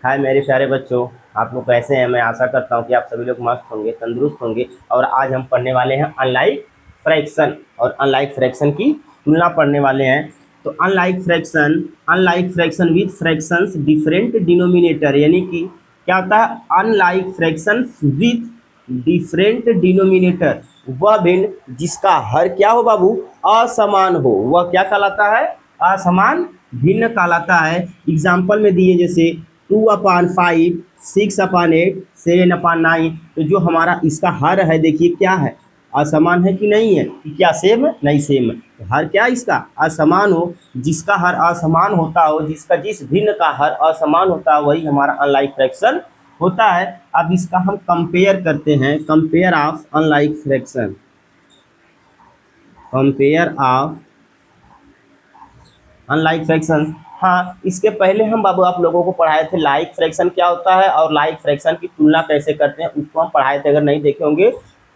हाय मेरे प्यारे बच्चों, आप लोग कैसे हैं। मैं आशा करता हूं कि आप सभी लोग मस्त होंगे, तंदुरुस्त होंगे। और आज हम पढ़ने वाले हैं अनलाइक फ्रैक्शन और अनलाइक फ्रैक्शन की तुलना पढ़ने वाले हैं। तो unlike fraction with fractions different denominator, यानी कि क्या होता है unlike fractions with different denominator. वह भिन्न जिसका हर क्या हो बाबू, असमान हो, वह क्या कहलाता है, असमान भिन्न कहलाता है। एग्जाम्पल में दिए जैसे 2/5, 6/8, 7/9। तो जो हमारा इसका हर है देखिए क्या है, असमान है कि नहीं है, कि क्या सेम है, नहीं सेम है। तो हर क्या इसका असमान हो, जिसका हर असमान होता हो, जिसका जिस भिन्न का हर असमान होता है वही हमारा अनलाइक फ्रैक्शन होता है। अब इसका हम कंपेयर करते हैं, compare of unlike fraction, compare of unlike fraction. हाँ, इसके पहले हम बाबू आप लोगों को पढ़ाए थे लाइक फ्रैक्शन क्या होता है और लाइक फ्रैक्शन की तुलना कैसे करते हैं, उसको हम पढ़ाए थे। अगर नहीं देखे होंगे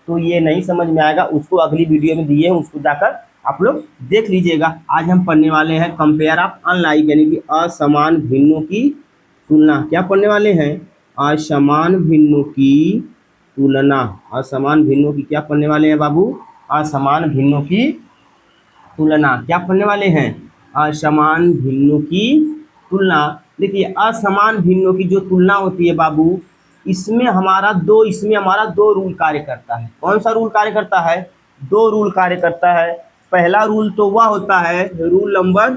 तो ये नहीं समझ में आएगा, उसको अगली वीडियो में दिए हैं, उसको जाकर आप लोग देख लीजिएगा। आज हम पढ़ने वाले हैं कंपेयर ऑफ अनलाइक, यानी कि असमान भिन्नों की तुलना। क्या पढ़ने वाले हैं, असमान भिन्नों की तुलना। असमान भिन्नों की क्या पढ़ने वाले हैं बाबू, असमान भिन्नों की तुलना। क्या पढ़ने वाले हैं, असमान भिन्नों की तुलना। देखिए असमान भिन्नों की जो तुलना होती है बाबू, इसमें हमारा दो रूल कार्य करता है। कौन सा रूल कार्य करता है, दो रूल कार्य करता है। पहला रूल तो वह होता है रूल नंबर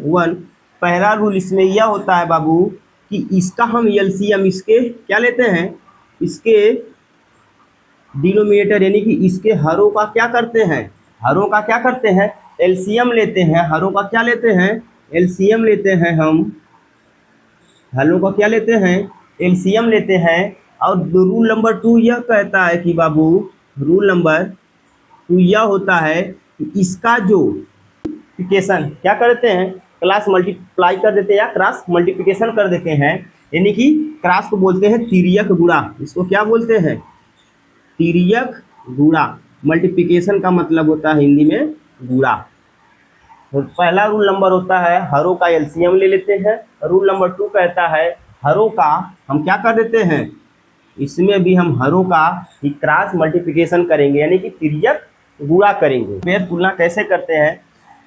वन। पहला रूल इसमें यह होता है बाबू कि इसका हम एलसीएम इसके क्या लेते हैं, इसके डिनोमिनेटर यानी कि इसके हरों का क्या करते हैं, हरों का क्या करते हैं, एलसीएम लेते हैं। हरों का क्या लेते हैं, एलसीएम लेते हैं हम। हरों का क्या लेते हैं, एलसीएम लेते हैं। और रूल नंबर टू यह कहता है कि बाबू, रूल नंबर टू यह होता है कि इसका जो मल्टीप्लिकेशन क्या करते हैं, क्लास मल्टीप्लाई कर देते हैं या क्रॉस मल्टीप्लिकेशन कर देते हैं। यानी कि क्रॉस को बोलते हैं तिर्यक गुणा, इसको क्या बोलते हैं, तिर्यक गुणा। मल्टीप्लिकेशन का मतलब होता है हिंदी में गुणा। तो पहला रूल नंबर होता है हरों का एलसीएम ले लेते हैं। रूल नंबर टू कहता है हरों का हम क्या कर देते हैं, इसमें भी हम हरों का ही क्रॉस मल्टीप्लिकेशन करेंगे, यानी कि तिर्यक गुणा करेंगे। फिर तुलना कैसे करते हैं,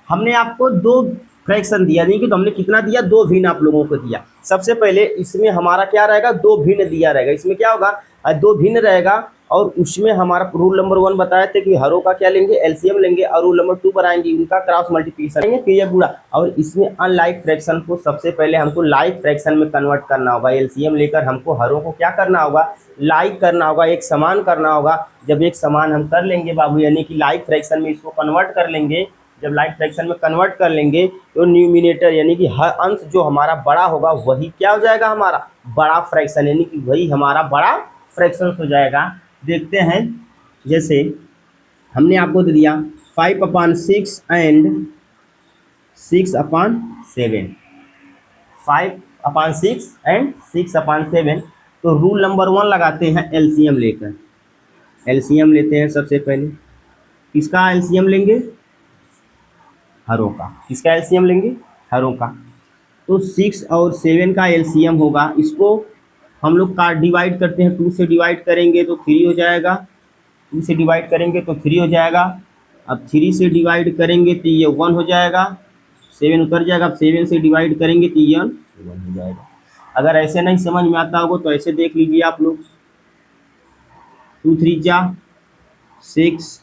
हमने आपको दो फ्रैक्शन दिया, नहीं कि तो हमने कितना दिया, दो भिन्न आप लोगों को दिया। सबसे पहले इसमें हमारा क्या रहेगा, दो भिन्न दिया रहेगा। इसमें क्या होगा, दो भिन्न रहेगा। और उसमें हमारा रूल नंबर वन बताए थे कि हरों का क्या लेंगे, एलसीएम लेंगे। और रूल नंबर टू बनाएंगे उनका क्रॉस मल्टीप्लिकेशन लेंगे, फिर ये गुणा। और इसमें अनलाइक फ्रैक्शन को सबसे पहले हमको लाइक फ्रैक्शन में कन्वर्ट करना होगा। एलसीएम लेकर हमको हरों को क्या करना होगा, लाइक करना होगा, एक समान करना होगा। जब एक समान हम कर लेंगे बाबू, यानी कि लाइक फ्रैक्शन में इसको कन्वर्ट कर लेंगे। जब लाइक फ्रैक्शन में कन्वर्ट कर लेंगे तो न्यूमिनेटर यानी कि हर अंश जो हमारा बड़ा होगा वही क्या हो जाएगा, हमारा बड़ा फ्रैक्शन, यानी कि वही हमारा बड़ा फ्रैक्शन हो जाएगा। देखते हैं, जैसे हमने आपको दे दिया 5/6 एंड 6/7, 5/6 एंड 6/7। तो रूल नंबर वन लगाते हैं एलसीएम लेकर। एलसीएम लेते हैं सबसे पहले, किसका एलसीएम लेंगे, हरों का। किसका एलसीएम लेंगे, हरों का। तो 6 और 7 का एलसीएम होगा। इसको हम लोग का डिवाइड करते हैं, 2 से डिवाइड करेंगे तो 3 हो जाएगा, 2 से डिवाइड करेंगे तो 3 हो जाएगा। अब 3 से डिवाइड करेंगे तो ये 1 हो जाएगा, 7 उतर जाएगा। अब 7 से डिवाइड करेंगे तो ये 1 हो जाएगा। अगर ऐसे नहीं समझ में आता होगा तो ऐसे देख लीजिए आप लोग, 2 3 जा 6,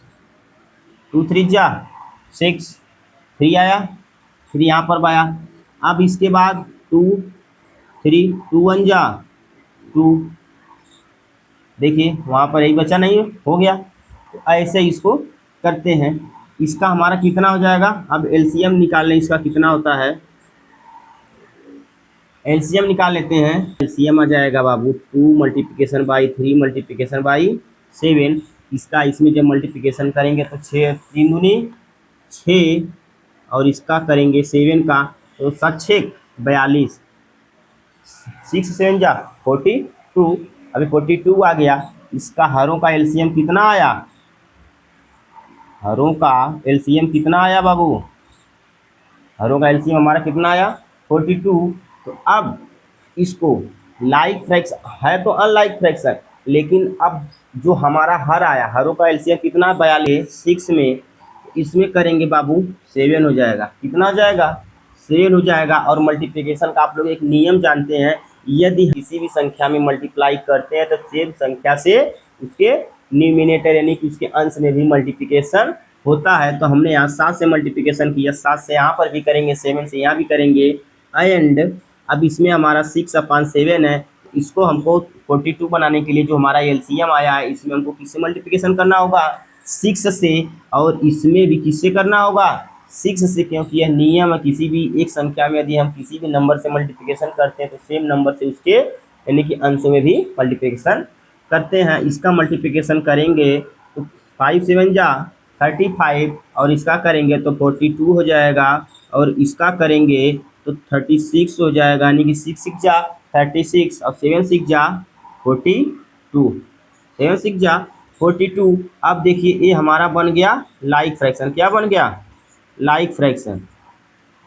2 3 जा 6, 3 आया, फिर यहाँ पर आया। अब इसके बाद 2 3, 2 1 जा 2, देखिए वहाँ पर यही बचा, नहीं हो गया। तो ऐसे इसको करते हैं। इसका हमारा कितना हो जाएगा, अब एलसीएम निकाल लें, इसका कितना होता है, एलसीएम निकाल लेते हैं। एलसीएम आ जाएगा बाबू 2 मल्टीप्लिकेशन बाई 3 मल्टीप्लिकेशन बाई 7। इसका इसमें जब मल्टीप्लिकेशन करेंगे तो 6 3 दूनी 6, और इसका करेंगे 7 का तो 7 6 42, 6 7 जा 42। अभी 42 आ गया। इसका हरों का एलसीएम कितना आया, हरों का एलसीएम कितना आया बाबू, हरों का एलसीएम हमारा कितना आया 42। तो अब इसको लाइक फ्रैक्शन है तो अनलाइक फ्रैक्शन, लेकिन अब जो हमारा हर आया, हरों का एलसीएम कितना 42 6 में, इसमें करेंगे बाबू 7 हो जाएगा। कितना हो जाएगा? 7 हो जाएगा। और मल्टीप्लिकेशन का आप लोग एक नियम जानते हैं, यदि किसी भी संख्या में मल्टीप्लाई करते हैं तो सेम संख्या से उसके न्यूमिनेटर यानी कि उसके अंश में भी मल्टीप्लिकेशन होता है। तो हमने यहाँ 7 से मल्टीप्लिकेशन किया, 7 से यहाँ पर भी करेंगे, 7 से यहाँ भी करेंगे। एंड अब इसमें हमारा 6/7 है, इसको हमको 42 बनाने के लिए जो हमारा एलसीएम आया है, इसमें हमको किससे मल्टीप्लिकेशन करना होगा? 6 से। और इसमें भी किससे करना होगा? 6 से, क्योंकि यह नियम है, किसी भी एक संख्या में यदि हम किसी भी नंबर से मल्टीप्लिकेशन करते हैं तो सेम नंबर से उसके यानी कि अंशों में भी मल्टीप्लिकेशन करते हैं। इसका मल्टीप्लिकेशन करेंगे तो 5 7 जा 35, और इसका करेंगे तो 42 हो जाएगा, और इसका करेंगे तो 36 हो जाएगा, यानी कि 6 6 जा 36 और 7 6 जा 42, 7 6 जा 42। अब देखिए ये हमारा बन गया लाइक फ्रैक्शन। क्या बन गया? Like fraction.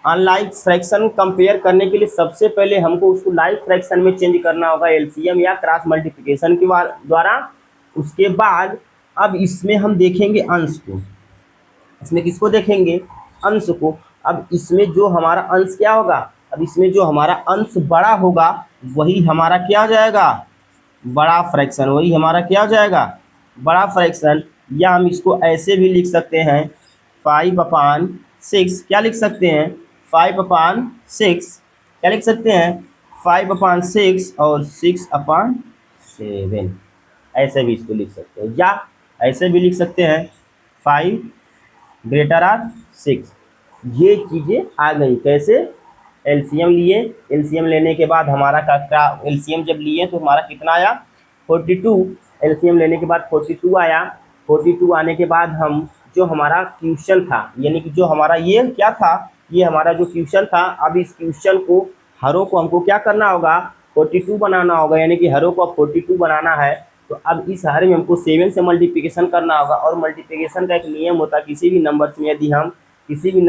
Unlike fraction compare करने के लिए सबसे पहले हमको उसको लाइक फ्रैक्शन में चेंज करना होगा एलसीएम या क्रॉस मल्टीप्लिकेशन के द्वारा। उसके बाद अब इसमें हम देखेंगे अंश को, इसमें किसको देखेंगे? अंश को। अब इसमें जो हमारा अंश क्या होगा? अब इसमें जो हमारा अंश बड़ा होगा वही हमारा क्या हो जाएगा? बड़ा फ्रैक्शन। वही हमारा क्या हो जाएगा? बड़ा फ्रैक्शन। या हम इसको ऐसे भी लिख सकते हैं 5/6। क्या लिख सकते हैं? 5/6। क्या लिख सकते हैं? 5/6 और 6/7। ऐसे भी इसको लिख सकते हैं, या ऐसे भी लिख सकते हैं 5 ग्रेटर आर 6। ये चीज़ें आ गई। कैसे? एलसीएम लिए, एलसीएम लेने के बाद हमारा का एलसीएम जब लिए तो हमारा कितना आया? 42। एलसीएम लेने के बाद 42 आया। 42 आने के बाद हम जो हमारा क्वेश्चन था, यानी कि जो हमारा ये क्या था, ये हमारा जो क्वेश्चन था, अब इस क्वेश्चन को हरों को हमको क्या करना होगा? 42 बनाना होगा, यानी कि हरों को 42 बनाना है। तो अब इस हर में हमको 7 से मल्टीप्लिकेशन करना होगा। और मल्टीप्लिकेशन का एक नियम होता है, किसी भी नंबर में यदि हम किसी भी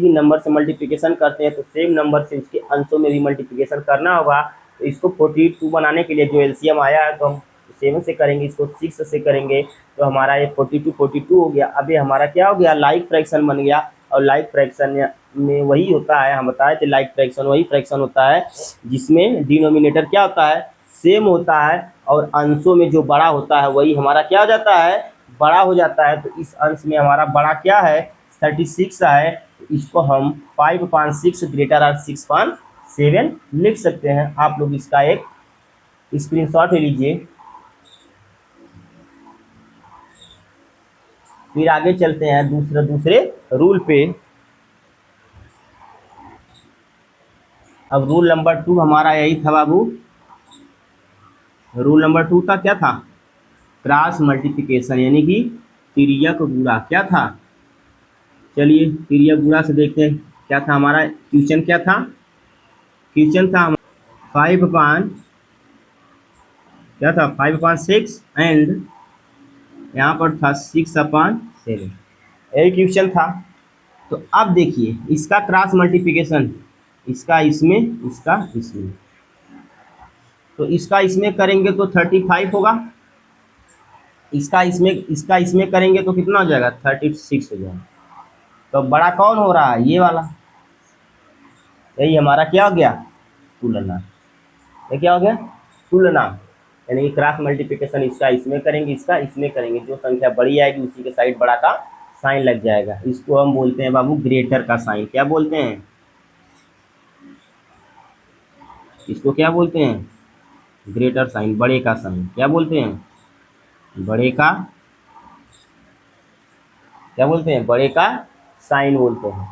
नंबर से मल्टीप्लिकेशन करते हैं तो सेम नंबर से उसके अंशों में भी मल्टीप्लिकेशन करना होगा। तो इसको 42 बनाने के लिए जो एलसीएम आया है तो हम 7 से करेंगे, इसको 6 से करेंगे, तो हमारा ये 42 हो गया। अब ये हमारा क्या हो गया? लाइक फ्रैक्शन बन गया। और लाइक फ्रैक्शन में वही होता है, हम बताए थे लाइक फ्रैक्शन वही फ्रैक्शन होता है जिसमें डिनोमिनेटर क्या होता है? सेम होता है, और अंशों में जो बड़ा होता है वही हमारा क्या हो जाता है? बड़ा हो जाता है। तो इस अंश में हमारा बड़ा क्या है? 36 है। तो इसको हम 5/6 ग्रेटर आर 6/7 लिख सकते हैं। आप लोग इसका एक स्क्रीनशॉट ले लीजिए। फिर आगे चलते हैं दूसरे रूल पे। अब रूल नंबर 2 हमारा यही था बाबू। रूल नंबर 2 था, क्या था? क्रॉस मल्टीप्लिकेशन, यानी कि तिर्यक गुणा। क्या था? चलिए तिर्यक गुणा से देखते हैं क्या था हमारा क्वेश्चन। क्या था क्वेश्चन? था 5 क्या था? 5/6 एंड यहाँ पर था 6/7। यही क्वेश्चन था। तो अब देखिए इसका क्रॉस मल्टीप्लिकेशन, इसका इसमें, इसका इसमें, तो इसका इसमें करेंगे तो 35 होगा। इसका इसमें करेंगे तो कितना हो जाएगा? 36 हो जाएगा। तो बड़ा कौन हो रहा है? ये वाला। यही हमारा क्या हो गया? तुलना। ये क्या हो गया? तुलना। यानी कि क्रॉस मल्टीप्लिकेशन इसका इसमें करेंगे, इसका इसमें करेंगे, जो संख्या बड़ी आएगी उसी के साइड बड़ा का साइन लग जाएगा। इसको हम बोलते हैं बाबू ग्रेटर का साइन। क्या बोलते हैं? इसको क्या बोलते हैं? ग्रेटर साइन, बड़े का साइन। क्या बोलते हैं? बड़े का, क्या बोलते हैं? बड़े का साइन बोलते हैं।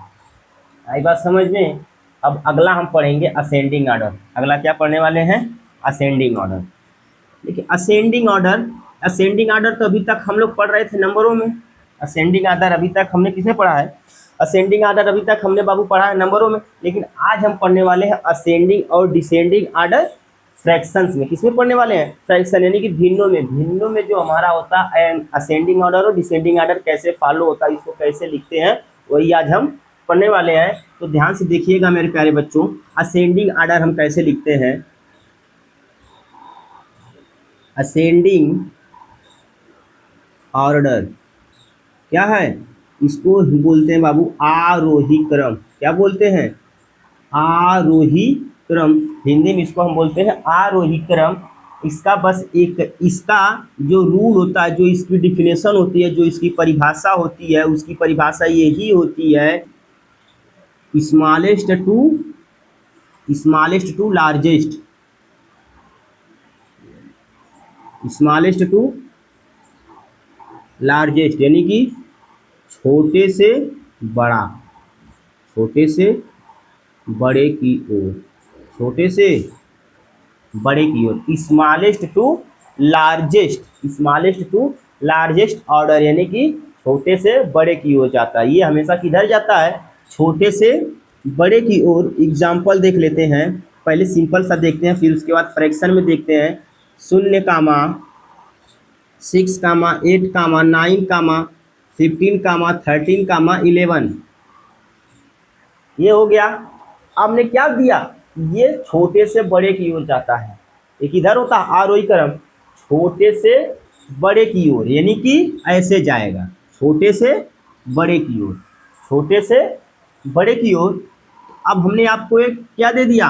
आई बात समझ में? अब अगला हम पढ़ेंगे असेंडिंग ऑर्डर। अगला क्या पढ़ने वाले हैं? Ascending order. देखिए असेंडिंग ऑर्डर तो अभी तक हम लोग पढ़ रहे थे नंबरों में। असेंडिंग ऑर्डर अभी तक हमने किसमें पढ़ा है? असेंडिंग ऑर्डर अभी तक हमने बाबू पढ़ा है नंबरों में। लेकिन आज हम पढ़ने वाले हैं असेंडिंग और डिसेंडिंग ऑर्डर फ्रैक्शंस में। किसमें पढ़ने वाले हैं? फ्रैक्शन, यानी कि भिन्नों में। भिन्नों में जो हमारा होता है असेंडिंग ऑर्डर और डिसेंडिंग ऑर्डर कैसे फॉलो होता है, इसको कैसे लिखते हैं, वही आज हम पढ़ने वाले हैं तो ध्यान से देखिएगा मेरे प्यारे बच्चों। असेंडिंग आर्डर हम कैसे लिखते हैं? असेंडिंग ऑर्डर क्या है? इसको ही बोलते हैं बाबू आरोही क्रम। क्या बोलते हैं? आरोही क्रम। हिंदी में इसको हम बोलते हैं आरोही क्रम। इसका बस एक इसका जो रूल होता है, जो इसकी डिफिनेशन होती है, जो इसकी परिभाषा होती है, उसकी परिभाषा यही होती है, smallest to largest, smallest to largest, यानी कि छोटे से बड़ा, छोटे से बड़े की ओर, छोटे से बड़े की ओर, smallest to largest, smallest to largest order, यानी कि छोटे से बड़े की ओर जाता है। ये हमेशा किधर जाता है? छोटे से बड़े की ओर। एग्जाम्पल देख लेते हैं, पहले सिंपल सा देखते हैं, फिर उसके बाद फ्रैक्शन में देखते हैं। 0, 6, 8, 9, 15, 13, 11। ये हो गया। आपने क्या दिया? ये छोटे से बड़े की ओर जाता है। एक इधर होता है आरोही क्रम, छोटे से बड़े की ओर, यानी कि ऐसे जाएगा, छोटे से बड़े की ओर, छोटे से बड़े की ओर। अब हमने आपको एक क्या दे दिया?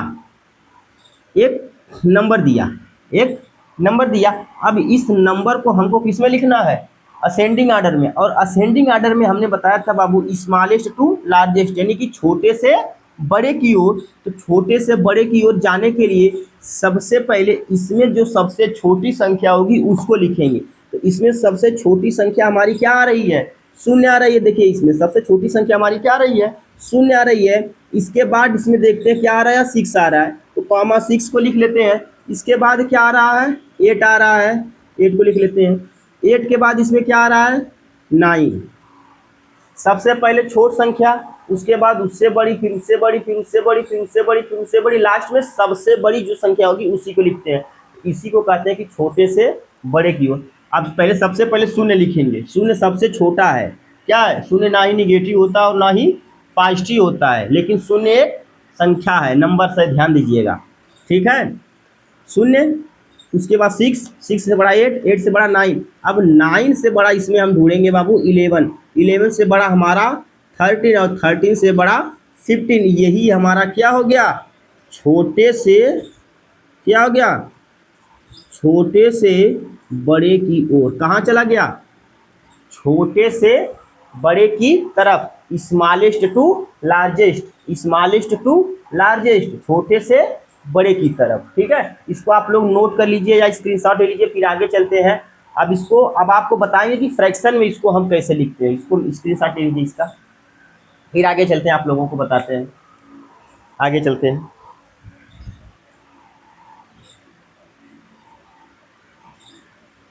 एक नंबर दिया, एक नंबर दिया। अब इस नंबर को हमको किस में लिखना है? असेंडिंग ऑर्डर में। और असेंडिंग ऑर्डर में हमने बताया था बाबू स्मॉलेस्ट टू लार्जेस्ट, यानी कि छोटे से बड़े की ओर। तो छोटे से बड़े की ओर जाने के लिए सबसे पहले इसमें जो सबसे छोटी संख्या होगी उसको लिखेंगे। तो इसमें सबसे छोटी संख्या हमारी क्या आ रही है? 0 आ रही है। देखिए इसमें सबसे छोटी संख्या हमारी क्या आ रही है? 0 आ रही है। इसके बाद इसमें देखते हैं क्या आ रहा है? 6 आ रहा है, तो कॉमा 6 को लिख लेते हैं। इसके बाद क्या आ रहा है? 8 आ रहा है, 8 को लिख लेते हैं। 8 के बाद इसमें क्या आ रहा है? 9। सबसे पहले छोट संख्या, उसके बाद उससे बड़ी, फिर उससे बड़ी, फिर उससे बड़ी, फिर उससे बड़ी, फिर उससे बड़ी, लास्ट में सबसे बड़ी जो संख्या होगी उसी को लिखते हैं। इसी को कहते हैं कि छोटे से बड़े की ओर। अब पहले सबसे पहले 0 लिखेंगे। 0 सबसे छोटा है। क्या है? 0 ना ही निगेटिव होता है और ना ही पॉजिटिव होता है, लेकिन 0 एक संख्या है, नंबर से ध्यान दीजिएगा, ठीक है। 0, उसके बाद 6, 6 से बड़ा 8, 8 से बड़ा 9। अब 9 से बड़ा इसमें हम ढूंढेंगे बाबू 11, 11 से बड़ा हमारा 13 और 13 से बड़ा 15। यही हमारा क्या हो गया? छोटे से क्या हो गया? छोटे से बड़े की ओर। कहाँ चला गया? छोटे से बड़े की तरफ। Smallest to largest, smallest to largest, छोटे से बड़े की तरफ, ठीक है। इसको आप लोग नोट कर लीजिए या स्क्रीनशॉट ले लीजिए, फिर आगे चलते हैं। अब आपको बताएंगे कि फ्रैक्शन में इसको हम कैसे लिखते हैं। इसको स्क्रीनशॉट ले लीजिए इसका, फिर आगे चलते हैं, आप लोगों को बताते हैं। आगे चलते हैं।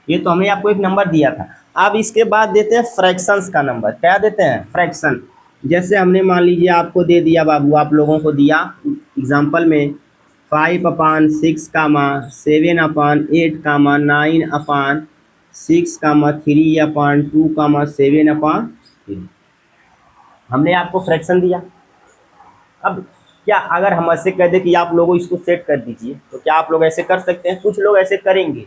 ये तो हमने आपको एक नंबर दिया था। अब इसके बाद देते हैं फ्रैक्शंस का नंबर। क्या देते हैं? फ्रैक्शन। जैसे हमने मान लीजिए आपको दे दिया बाबू, आप लोगों को दिया एग्जाम्पल में 5/6, 7/8, 9/6, 3/2, 7/3। हमने आपको फ्रैक्शन दिया। अब क्या अगर हम ऐसे कह दें कि आप लोगों इसको सेट कर दीजिए, तो क्या आप लोग ऐसे कर सकते हैं? कुछ लोग ऐसे करेंगे।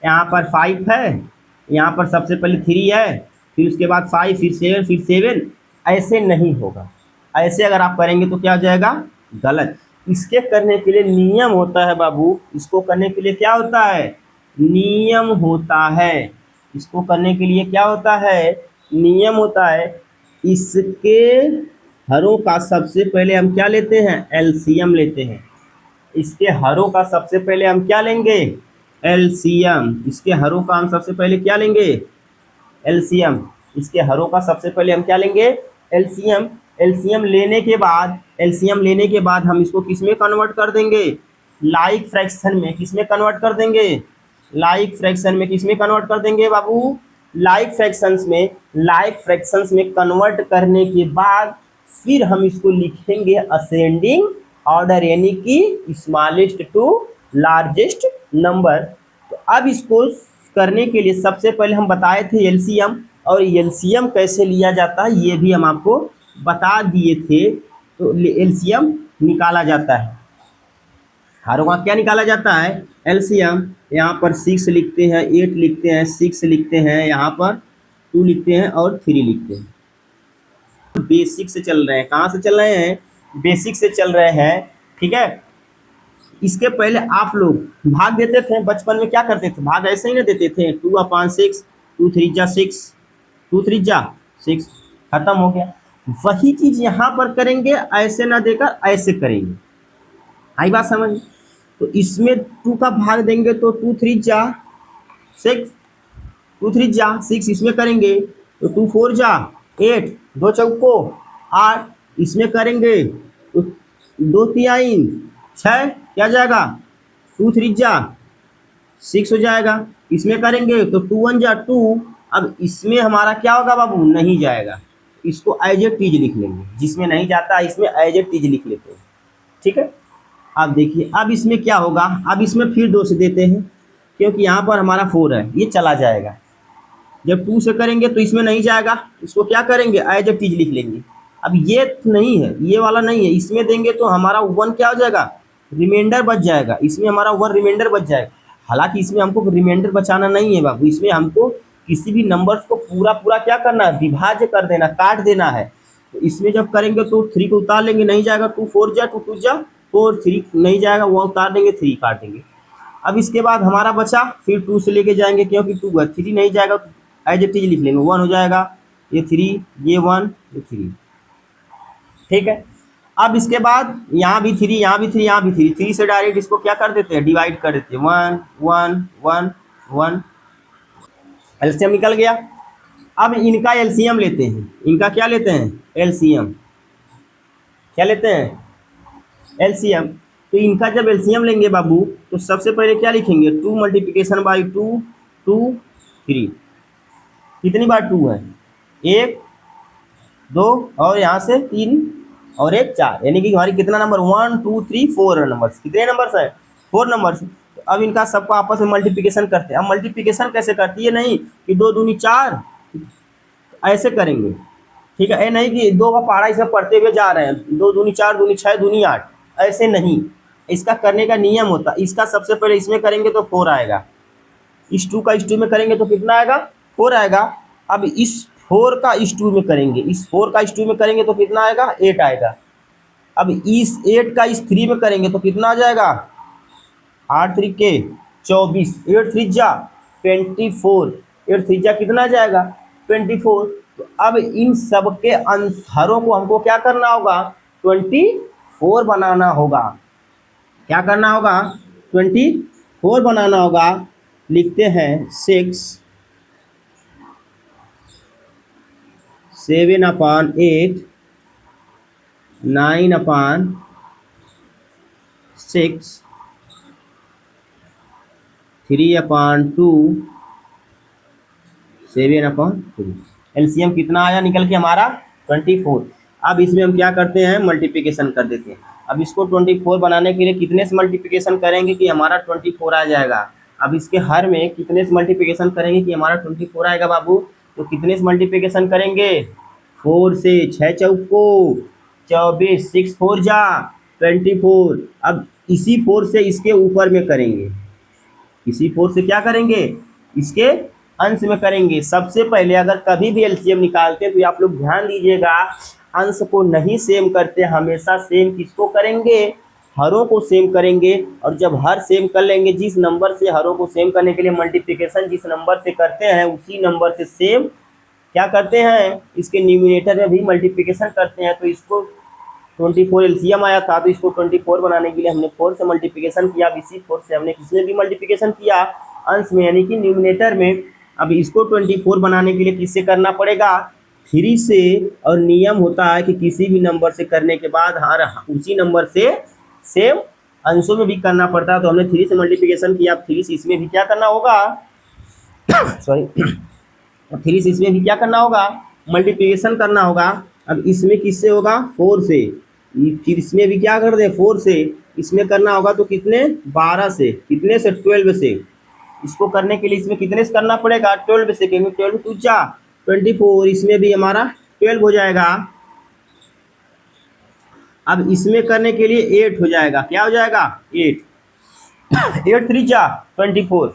यहाँ पर 5 है, यहाँ पर सबसे पहले 3 है, फिर उसके बाद 5, फिर 7, फिर 7। ऐसे नहीं होगा। ऐसे अगर आप करेंगे तो क्या हो जाएगा? गलत। इसके करने के लिए नियम होता है बाबू। इसको करने के लिए क्या होता है? नियम होता है। इसको करने के लिए क्या होता है? नियम होता है। इसके हरों का सबसे पहले हम क्या लेते हैं? एलसीएम लेते हैं। इसके हरों का सबसे पहले हम क्या लेंगे? एलसीएम। इसके हरों का हम सबसे पहले क्या लेंगे? एलसीएम। इसके हरों का सबसे पहले हम क्या लेंगे? एलसीएम। एलसीएम लेने के बाद हम इसको किस में कन्वर्ट कर देंगे? लाइक फ्रैक्शन में। किस में कन्वर्ट कर देंगे? लाइक फ्रैक्शन में। किस में कन्वर्ट कर देंगे बाबू? लाइक फ्रैक्शंस में। लाइक फ्रैक्शंस में कन्वर्ट करने के बाद फिर हम इसको लिखेंगे असेंडिंग ऑर्डर, यानी कि स्मॉलेस्ट टू लार्जेस्ट नंबर। तो अब इसको करने के लिए सबसे पहले हम बताए थे एलसीएम, और एलसीएम कैसे लिया जाता है ये भी हम आपको बता दिए थे, तो एलसीएम निकाला जाता है। हर वहाँ क्या निकाला जाता है? एलसीएम। यहाँ पर 6 लिखते हैं, 8 लिखते हैं, 6 लिखते हैं, यहाँ पर 2 लिखते हैं और 3 लिखते हैं। बेसिक से चल रहे हैं। कहाँ से चल रहे हैं? बेसिक से चल रहे हैं। ठीक है। इसके पहले आप लोग भाग देते थे बचपन में, क्या करते थे? भाग ऐसे ही ना देते थे, 2/6, 2 3 जा 6, 2 3 जा 6, खत्म हो गया। वही चीज यहाँ पर करेंगे, ऐसे ना देकर ऐसे करेंगे। आई बात समझ? तो इसमें 2 का भाग देंगे तो 2 3 जा 6, 2 3 जा 6, इसमें करेंगे तो 2 4 जा 8, 2 चौको 8, इसमें करेंगे तो 2 3 6, क्या जाएगा? 2 3 जा 6 हो जाएगा। इसमें करेंगे तो 2 1 जा 2। अब इसमें हमारा क्या होगा बाबू? नहीं जाएगा। इसको एज ए टीज लिख लेंगे, जिसमें नहीं जाता इसमें एज ए टीज लिख लेते हैं। ठीक है। अब देखिए, अब इसमें क्या होगा? अब इसमें फिर 2 से देते हैं, क्योंकि यहाँ पर हमारा 4 है, ये चला जाएगा। जब 2 से करेंगे तो इसमें नहीं जाएगा, इसको क्या करेंगे? एज ए टीज लिख लेंगे। अब ये नहीं है, ये वाला नहीं है, इसमें देंगे तो हमारा 1 क्या हो जाएगा? रिमाइंडर बच जाएगा। इसमें हमारा 1 रिमाइंडर बच जाएगा। हालांकि इसमें हमको रिमाइंडर बचाना नहीं है बाबू, इसमें हमको किसी भी नंबर्स को पूरा पूरा क्या करना है? विभाज्य कर देना, काट देना है। तो इसमें जब करेंगे तो 3 को उतार लेंगे, नहीं जाएगा। 2 4 जा 2 2 जा 4, 3 नहीं जाएगा, 1 उतार देंगे, 3 काट देंगे। अब इसके बाद हमारा बचा, फिर 2 से लेके जाएंगे, क्योंकि 2 है, 3 नहीं जाएगा तो एज ए टीज लिख लेंगे, 1 हो जाएगा, ये 3, ये 1, ये 3। ठीक है। अब इसके बाद यहाँ भी 3, यहाँ भी 3, यहाँ भी 3, 3 से डायरेक्ट इसको क्या कर देते हैं? डिवाइड कर देते हैं, 1 1 1 1। एलसीएम निकल गया। अब इनका एलसीएम लेते हैं। इनका क्या लेते हैं? एलसीएम। क्या लेते हैं? एलसीएम। तो इनका जब एलसीएम लेंगे बाबू, तो सबसे पहले क्या लिखेंगे? 2 मल्टीप्लिकेशन बाई 2, 2 3। कितनी बार 2 है? 1 2 और यहाँ से 3 और 1 4, यानी कि हमारी कितना नंबर? 1 2 3 4 नंबर्स। कितने नंबर्स हैं? 4 नंबर्स। तो अब इनका सबको आपस में मल्टीप्लिकेशन करते हैं। अब मल्टीप्लिकेशन कैसे करती है? नहीं कि 2 दूनी 4, ऐसे करेंगे। ठीक है। ये नहीं कि 2 का पहाड़ा इसे पढ़ते हुए जा रहे हैं, 2 दूनी 4 दूनी 6 दूनी 8, ऐसे नहीं। इसका करने का नियम होता है। इसका सबसे पहले इसमें करेंगे तो 4 आएगा, इस 2 का इस 2 में करेंगे तो कितना आएगा? 4 आएगा। अब इस 4 का इस 2 में करेंगे, इस 4 का इस 2 में करेंगे तो कितना आएगा? 8 आएगा। अब इस 8 का इस 3 में करेंगे तो कितना आ जाएगा? 8 3 के 24, 8 3 जा 24, 8 3 जा कितना आ जाएगा? 24। तो अब इन सब के अंशों को हमको क्या करना होगा? 24 बनाना होगा। क्या करना होगा? 24 बनाना होगा। लिखते हैं 6 7/8, 9/6, 3/2, 7/3। एलसीएम कितना आया निकल के? हमारा 24। अब इसमें हम क्या करते हैं? मल्टीप्लिकेशन कर देते हैं। अब इसको 24 बनाने के लिए कितने से मल्टीप्लिकेशन करेंगे कि हमारा 24 आ जाएगा? अब इसके हर में कितने से मल्टीप्लिकेशन करेंगे कि हमारा 24 आएगा बाबू? तो कितने से मल्टीप्लिकेशन करेंगे? 4 से, 6 चौको 24, 6 4 जा 24। अब इसी 4 से इसके ऊपर में करेंगे, इसी 4 से क्या करेंगे? इसके अंश में करेंगे। सबसे पहले अगर कभी भी एलसीएम निकालते हैं तो आप लोग ध्यान दीजिएगा, अंश को नहीं सेम करते, हमेशा सेम किसको करेंगे? हरों को सेम करेंगे। और जब हर सेम कर लेंगे, जिस नंबर से हरों को सेम करने के लिए मल्टीप्लिकेशन जिस नंबर से करते हैं उसी नंबर से सेम क्या करते हैं? इसके न्यूमिनेटर में भी मल्टीप्लिकेशन करते हैं। तो इसको 24 एलसीएम आया था, तो इसको 24 बनाने के लिए हमने 4 से मल्टीप्लिकेशन किया। अब इसी 4 से हमने किसमें भी मल्टीप्लिकेशन किया? अंश में, यानी कि न्यूमिनेटर में। अब इसको 24 बनाने के लिए किससे करना पड़ेगा? 3 से। और नियम होता है कि किसी भी नंबर से करने के बाद हर उसी नंबर से सेम अंशों में भी करना पड़ता है। तो हमने 3 से मल्टीप्लिकेशन किया। अब 3 से इसमें भी क्या करना होगा? सॉरी 3 से इसमें भी क्या करना होगा? मल्टीप्लिकेशन करना होगा। अब इसमें किससे होगा? 4 से। फिर इसमें भी क्या कर दे? 4 से। इसमें करना होगा तो कितने? 12 से। कितने से? 12 से। इसको करने के लिए इसमें कितने से करना पड़ेगा? 12 से, क्योंकि 12 2 जा 24, इसमें भी हमारा 12 हो जाएगा। अब इसमें करने के लिए 8 हो जाएगा, क्या हो जाएगा 8, 8 3 जा 24।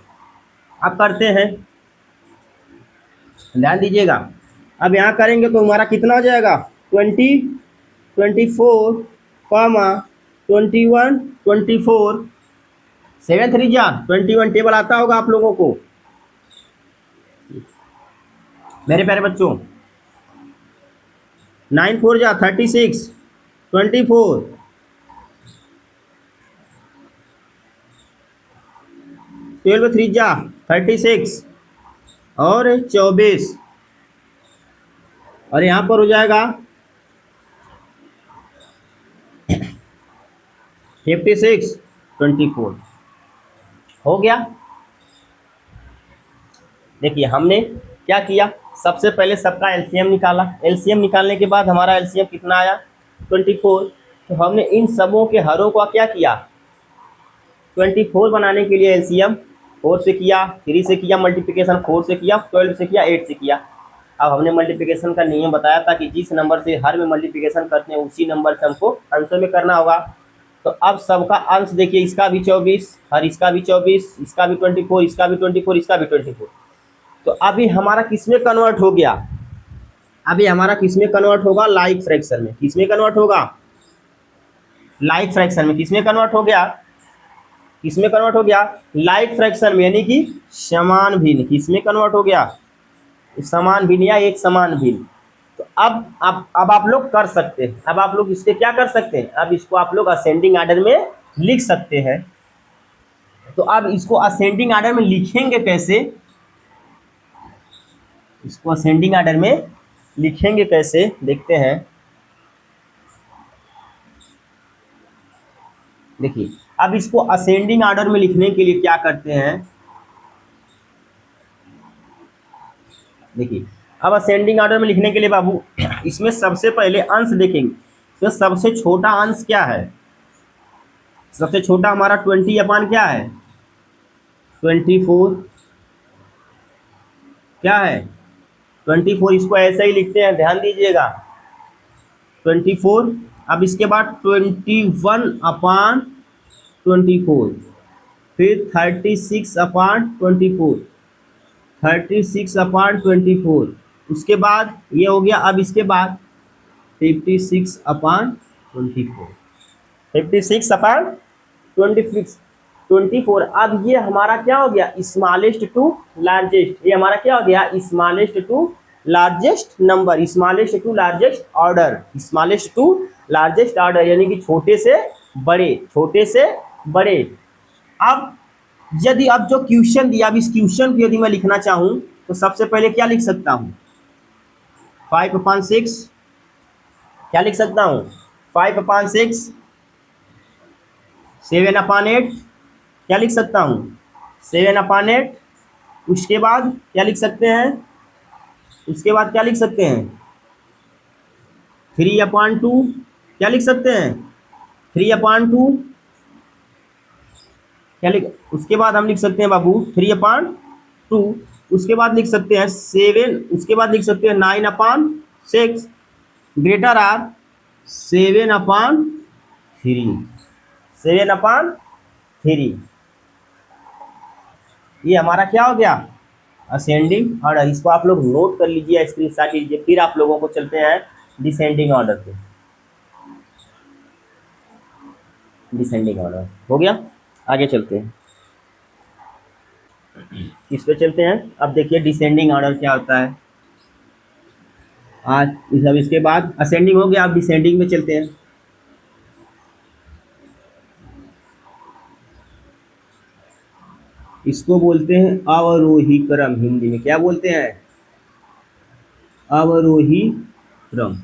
अब करते हैं, ध्यान दीजिएगा। अब यहाँ करेंगे तो हमारा कितना हो जाएगा 20 24 कॉमा 21 24, 7 3 जा 21। टेबल आता होगा आप लोगों को मेरे प्यारे बच्चों। 9 4 जा 36 24, 12 3 जा 36 और 24, और यहाँ पर हो जाएगा 56 24। हो गया। देखिए हमने क्या किया, सबसे पहले सबका एलसीएम निकाला। एलसीएम निकालने के बाद हमारा एलसीएम कितना आया 24। तो हमने इन सबों के हरों का क्या किया 24 बनाने के लिए एलसीएम 4 से किया, 3 से किया मल्टीप्लिकेशन, 4 से किया, 12 से किया, 8 से किया। अब हमने मल्टीप्लिकेशन का नियम बताया था कि जिस नंबर से हर में मल्टीप्लिकेशन करते हैं उसी नंबर से हमको आंसर में करना होगा। तो अब सबका अंश देखिए, इसका भी 24 और इसका भी 24, इसका भी 24, इसका भी 24, इसका भी 24। तो अभी हमारा किस में कन्वर्ट हो गया, अभी हमारा किस में कन्वर्ट होगा लाइक फ्रैक्शन में। किस में कन्वर्ट होगा लाइक फ्रैक्शन में। किस में कन्वर्ट हो गया, किस में कन्वर्ट हो गया लाइक फ्रैक्शन में, यानी कि समान भिन्न। किस में कन्वर्ट हो गया समान भिन्न या एक समान भिन्न। तो अब आप लोग कर सकते हैं, अब आप लोग इसके क्या कर सकते हैं, अब इसको आप लोग असेंडिंग ऑर्डर में लिख सकते हैं। तो अब इसको असेंडिंग ऑर्डर में लिखेंगे कैसे, इसको असेंडिंग ऑर्डर में लिखेंगे कैसे देखते हैं। देखिए अब इसको असेंडिंग ऑर्डर में लिखने के लिए क्या करते हैं, देखिए अब असेंडिंग ऑर्डर में लिखने के लिए बाबू इसमें सबसे पहले अंश देखेंगे। तो सबसे छोटा अंश क्या है, सबसे छोटा हमारा 20 अपान क्या है 24, क्या है 24। इसको ऐसे ही लिखते हैं, ध्यान दीजिएगा 24। अब इसके बाद 21 अपान 24, फिर 36 अपान 24, 36 अपान 24। उसके बाद ये हो गया, अब इसके बाद 56 अपान 24, 56 अपान 24। अब ये हमारा क्या हो गया स्मॉलेस्ट टू लार्जेस्ट, ये हमारा क्या हो गया smallest to largest number, smallest to largest order, smallest to largest order, यानी कि छोटे से बड़े, छोटे से बड़े। अब यदि अब जो क्वेश्चन दिया, अब इस क्वेश्चन को यदि मैं लिखना चाहूँ तो सबसे पहले क्या लिख सकता हूँ 5/6, क्या लिख सकता हूँ 5/6, 7/8, क्या लिख सकता हूँ 7/8। उसके बाद क्या लिख सकते हैं, उसके बाद क्या लिख सकते हैं 3/2, क्या लिख सकते हैं 3/2, क्या लिख, उसके बाद हम लिख सकते हैं बाबू 3/2। उसके बाद लिख सकते हैं 7, उसके बाद लिख सकते हैं 9/6 ग्रेटर आर 7/3, 7/3। ये हमारा क्या हो गया असेंडिंग ऑर्डर। इसको आप लोग नोट कर लीजिए, स्क्रीनशॉट लीजिए। फिर आप लोगों को चलते हैं डिसेंडिंग ऑर्डर पे। डिसेंडिंग ऑर्डर हो गया, आगे चलते हैं, किस पे चलते हैं। अब देखिए डिसेंडिंग ऑर्डर क्या होता है। आज सब इसके बाद असेंडिंग हो गया, अब डिसेंडिंग में चलते हैं। इसको बोलते हैं अवरोही क्रम, हिंदी में क्या बोलते हैं अवरोही क्रम।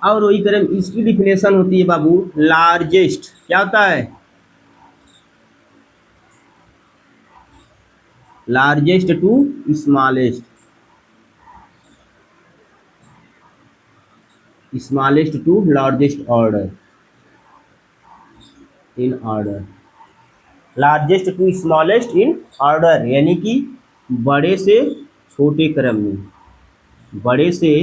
अवरोही क्रम इसकी डिफिनेशन होती है बाबू लार्जेस्ट, क्या होता है largest to smallest, smallest to largest order in order, largest to smallest in order, यानी कि बड़े से छोटे क्रम में, बड़े से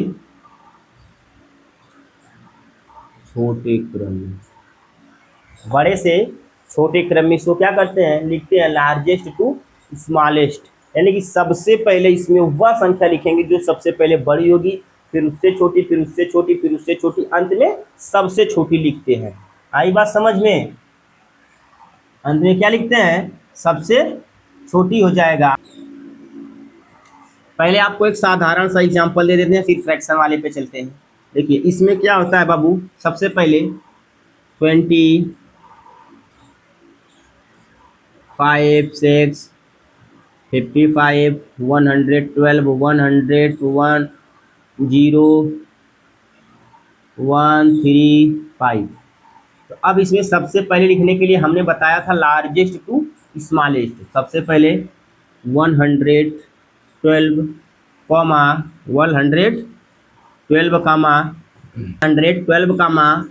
छोटे क्रम में, बड़े से छोटे क्रम में इसको क्या करते हैं, लिखते हैं लार्जेस्ट टू स्मॉलेस्ट, यानी कि सबसे पहले इसमें वह संख्या लिखेंगे जो सबसे पहले बड़ी होगी, फिर उससे छोटी, फिर उससे छोटी, फिर उससे छोटी, अंत में सबसे छोटी लिखते हैं। आई बात समझ में? अंत में क्या लिखते हैं, सबसे छोटी हो जाएगा। पहले आपको एक साधारण सा एग्जांपल दे देते हैं, फिर फ्रैक्शन वाले पे चलते हैं। देखिए इसमें क्या होता है बाबू, सबसे पहले 25, 6, 55, 112, 100, 1, 0, 1, 3, 5। तो अब इसमें सबसे पहले लिखने के लिए हमने बताया था लार्जेस्ट टू स्मॉलेस्ट। सबसे पहले 112 कॉमा 112 कामा 112 कामा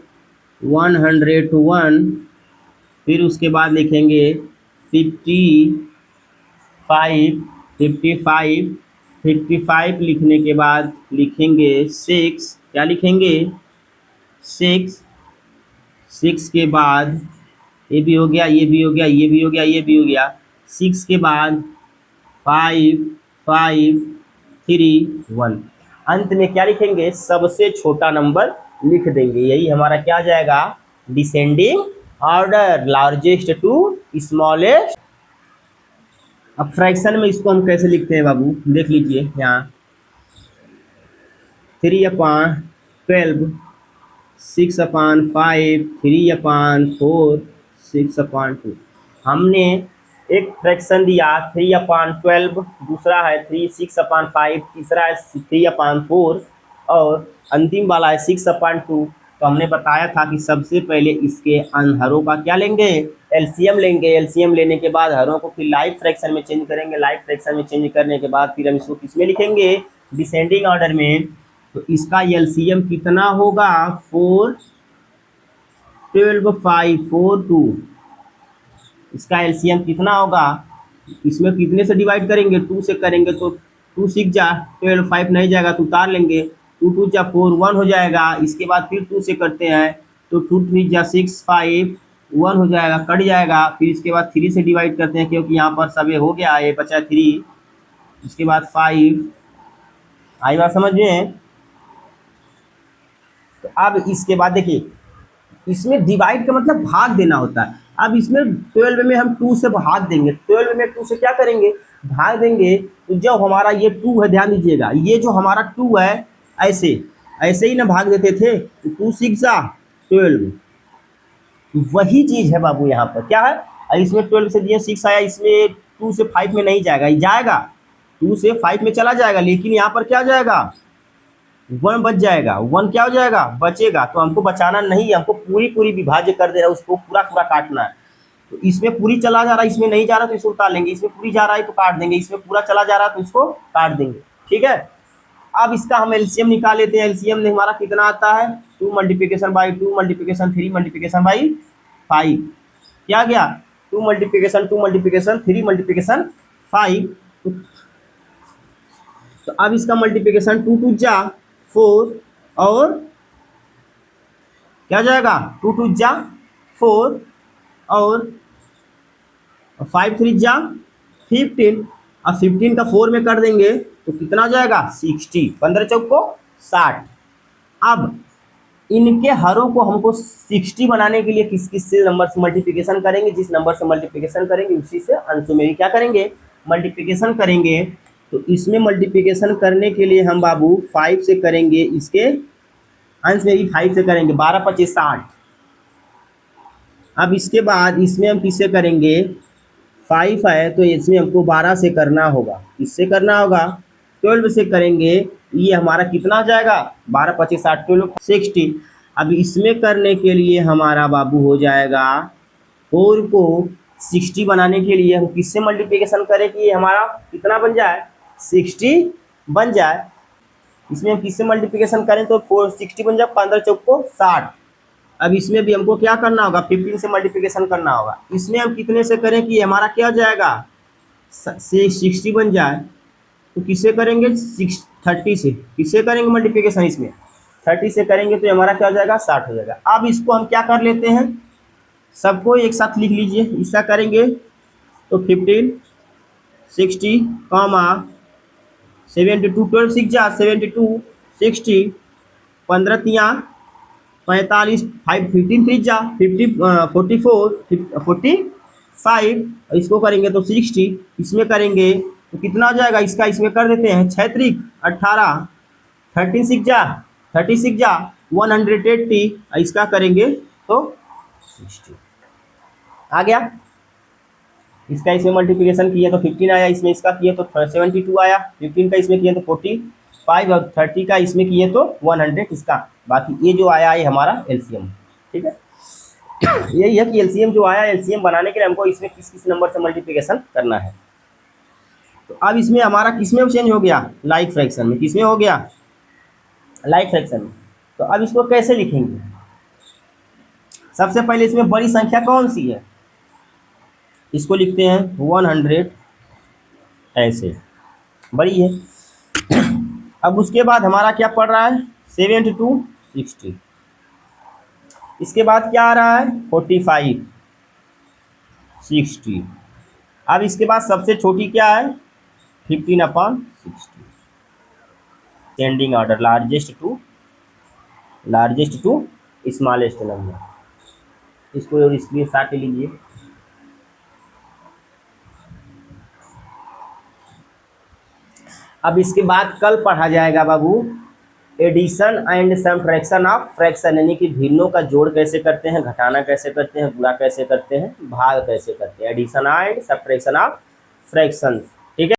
101, फिर उसके बाद लिखेंगे 55, 55 लिखने के बाद लिखेंगे 6, क्या लिखेंगे 6, 6 के बाद ये भी हो गया, ये भी हो गया, ये भी हो गया, ये भी हो गया, 6 के बाद 5, 5, 3, 1, अंत में क्या लिखेंगे, सबसे छोटा नंबर लिख देंगे। यही हमारा क्या आ जाएगा, descending order, largest to smallest. अब फ्रैक्शन में इसको हम कैसे लिखते हैं बाबू, देख लीजिए यहाँ 3/12, 6/5, 3/4, 6/2। हमने एक फ्रैक्शन दिया 3/12, दूसरा है 6/5, तीसरा है 3/4 और अंतिम वाला है 6/2। तो हमने बताया था कि सबसे पहले इसके हरों का क्या लेंगे, एलसीएम लेंगे। एलसीएम लेने के बाद हरों को फिर लाइफ फ्रैक्शन में चेंज करेंगे। लाइफ फ्रैक्शन में चेंज करने के बाद फिर हम इसको किस में लिखेंगे, डिसेंडिंग ऑर्डर में। तो इसका एलसीएम कितना होगा, 4, 12, 5, 4, 2। इसका एलसीएम कितना होगा, इसमें कितने से डिवाइड करेंगे, 2 से करेंगे तो 2 6 जा 12, 5 नहीं जाएगा तो उतार लेंगे, 2 2 जा 4, 1 हो जाएगा। इसके बाद फिर 2 से करते हैं तो 2 3 जा 6, 5, 1 हो जाएगा, कट जाएगा। फिर इसके बाद 3 से डिवाइड करते हैं क्योंकि यहाँ पर सब हो गया, ये बचा 3। इसके बाद 5, आई बात समझ में? तो अब इसके बाद देखिए इसमें डिवाइड का मतलब भाग देना होता है। अब इसमें 12 में हम 2 से भाग देंगे, 12 में 2 से क्या करेंगे, भाग देंगे। तो जब हमारा ये 2 है, ध्यान दीजिएगा, ये जो हमारा 2 है ऐसे ऐसे ही ना भाग देते थे, तो 2 6 जा 12। वही चीज़ है बाबू यहाँ पर, क्या है, इसमें 12 से दिए 6 आया, इसमें 2 से 5 में नहीं जाएगा, जाएगा 2 से 5 में चला जाएगा, लेकिन यहाँ पर क्या जाएगा, 1 बच जाएगा। 1 क्या हो जाएगा, बचेगा। तो हमको बचाना नहीं, हमको पूरी पूरी विभाज्य कर देना, उसको पूरा पूरा काटना है। तो इसमें पूरी चला जा रहा है, इसमें नहीं जा रहा तो इसको उतार लेंगे, इसमें पूरी जा रहा है तो काट देंगे, इसमें पूरा चला जा रहा है तो इसको काट देंगे, ठीक है। अब इसका हम एलसीएम निकाल लेते हैं। एलसीएम में हमारा कितना आता है, 2 multiplication by 2 multiplication 3 multiplication by 5, क्या गया, 2 मल्टीप्लिकेशन 2 मल्टीप्लिकेशन 3 मल्टीप्लिकेशन 5। तो अब इसका मल्टीप्लिकेशन 2 2 जा 4 और क्या जाएगा, 2 2 जा 4 और 5 3 जा 15। अब 15 का 4 में कर देंगे तो कितना जाएगा, 60, 15 चौको 60। अब इनके हरों को हमको 60 बनाने के लिए किस किस से नंबर से मल्टीप्लिकेशन करेंगे, जिस नंबर से मल्टीप्लिकेशन करेंगे उसी से अंशों में भी क्या करेंगे, मल्टीप्लिकेशन करेंगे। तो इसमें मल्टीप्लिकेशन करने के लिए हम बाबू 5 से करेंगे, इसके अंश में भी 5 से करेंगे, 12 25 60। अब इसके बाद इसमें हम किससे करेंगे, 5 है तो इसमें हमको 12 से करना होगा, किससे करना होगा, 12 से करेंगे। ये हमारा कितना जाएगा, 12 25 60 12 60। अब इसमें करने के लिए हमारा बाबू हो जाएगा, 4 को 60 बनाने के लिए हम किससे मल्टीप्लिकेशन करें कि ये हमारा कितना बन जाए, 60 बन जाए। इसमें हम किससे मल्टीप्लिकेशन करें तो 4 60 बन जाए, 15 चौको 60। अब इसमें भी हमको क्या करना होगा, 15 से मल्टीप्लिकेशन करना होगा। इसमें हम कितने से करें कि हमारा क्या जाएगा, 60 बन जाए। तो किससे करेंगे, 30 से किससे करेंगे मल्टीप्लिकेशन, इसमें 30 से करेंगे तो हमारा क्या हो जाएगा 60 हो जाएगा। अब इसको हम क्या कर लेते हैं, सबको एक साथ लिख लीजिए। इसका करेंगे तो 15 60 कॉमा 72 12 6 जा 72 60 15 तिया 45 5 15 3 जा 50 44 45, इसको करेंगे तो 60, इसमें करेंगे तो कितना हो जाएगा इसका, इसमें कर देते हैं 6 त्रिक 18 36 जा 36 जा 180, इसका करेंगे तो 60 आ गया। इसका इसमें मल्टीप्लिकेशन किए तो 15 आया, इसमें इसका किए तो 72 आया, 15 का इसमें किए तो 45 और 30 का इसमें किए तो 100 इसका। बाकी ये जो आया ये हमारा एलसीएम, ठीक है। यही है कि एलसीएम जो आया, एलसीएम बनाने के लिए हमको इसमें किस किस नंबर से मल्टीप्लिकेशन करना है। तो अब इसमें हमारा किसमें चेंज हो गया, लाइक फ्रैक्शन में। किसमें हो गया, लाइक फ्रैक्शन में। तो अब इसको कैसे लिखेंगे, सबसे पहले इसमें बड़ी संख्या कौन सी है, इसको लिखते हैं 100, ऐसे बड़ी है। अब उसके बाद हमारा क्या पड़ रहा है 72 60, इसके बाद क्या आ रहा है 45 60, अब इसके बाद सबसे छोटी क्या है 15/60, descending order largest to smallest number. इसको और स्क्रीन शॉट ले लीजिए। अब इसके बाद कल पढ़ा जाएगा बाबू addition and subtraction of fraction, यानी कि भिन्नों का जोड़ कैसे करते हैं, घटाना कैसे करते हैं, गुणा कैसे करते हैं, भाग कैसे करते हैं, addition and subtraction of fraction.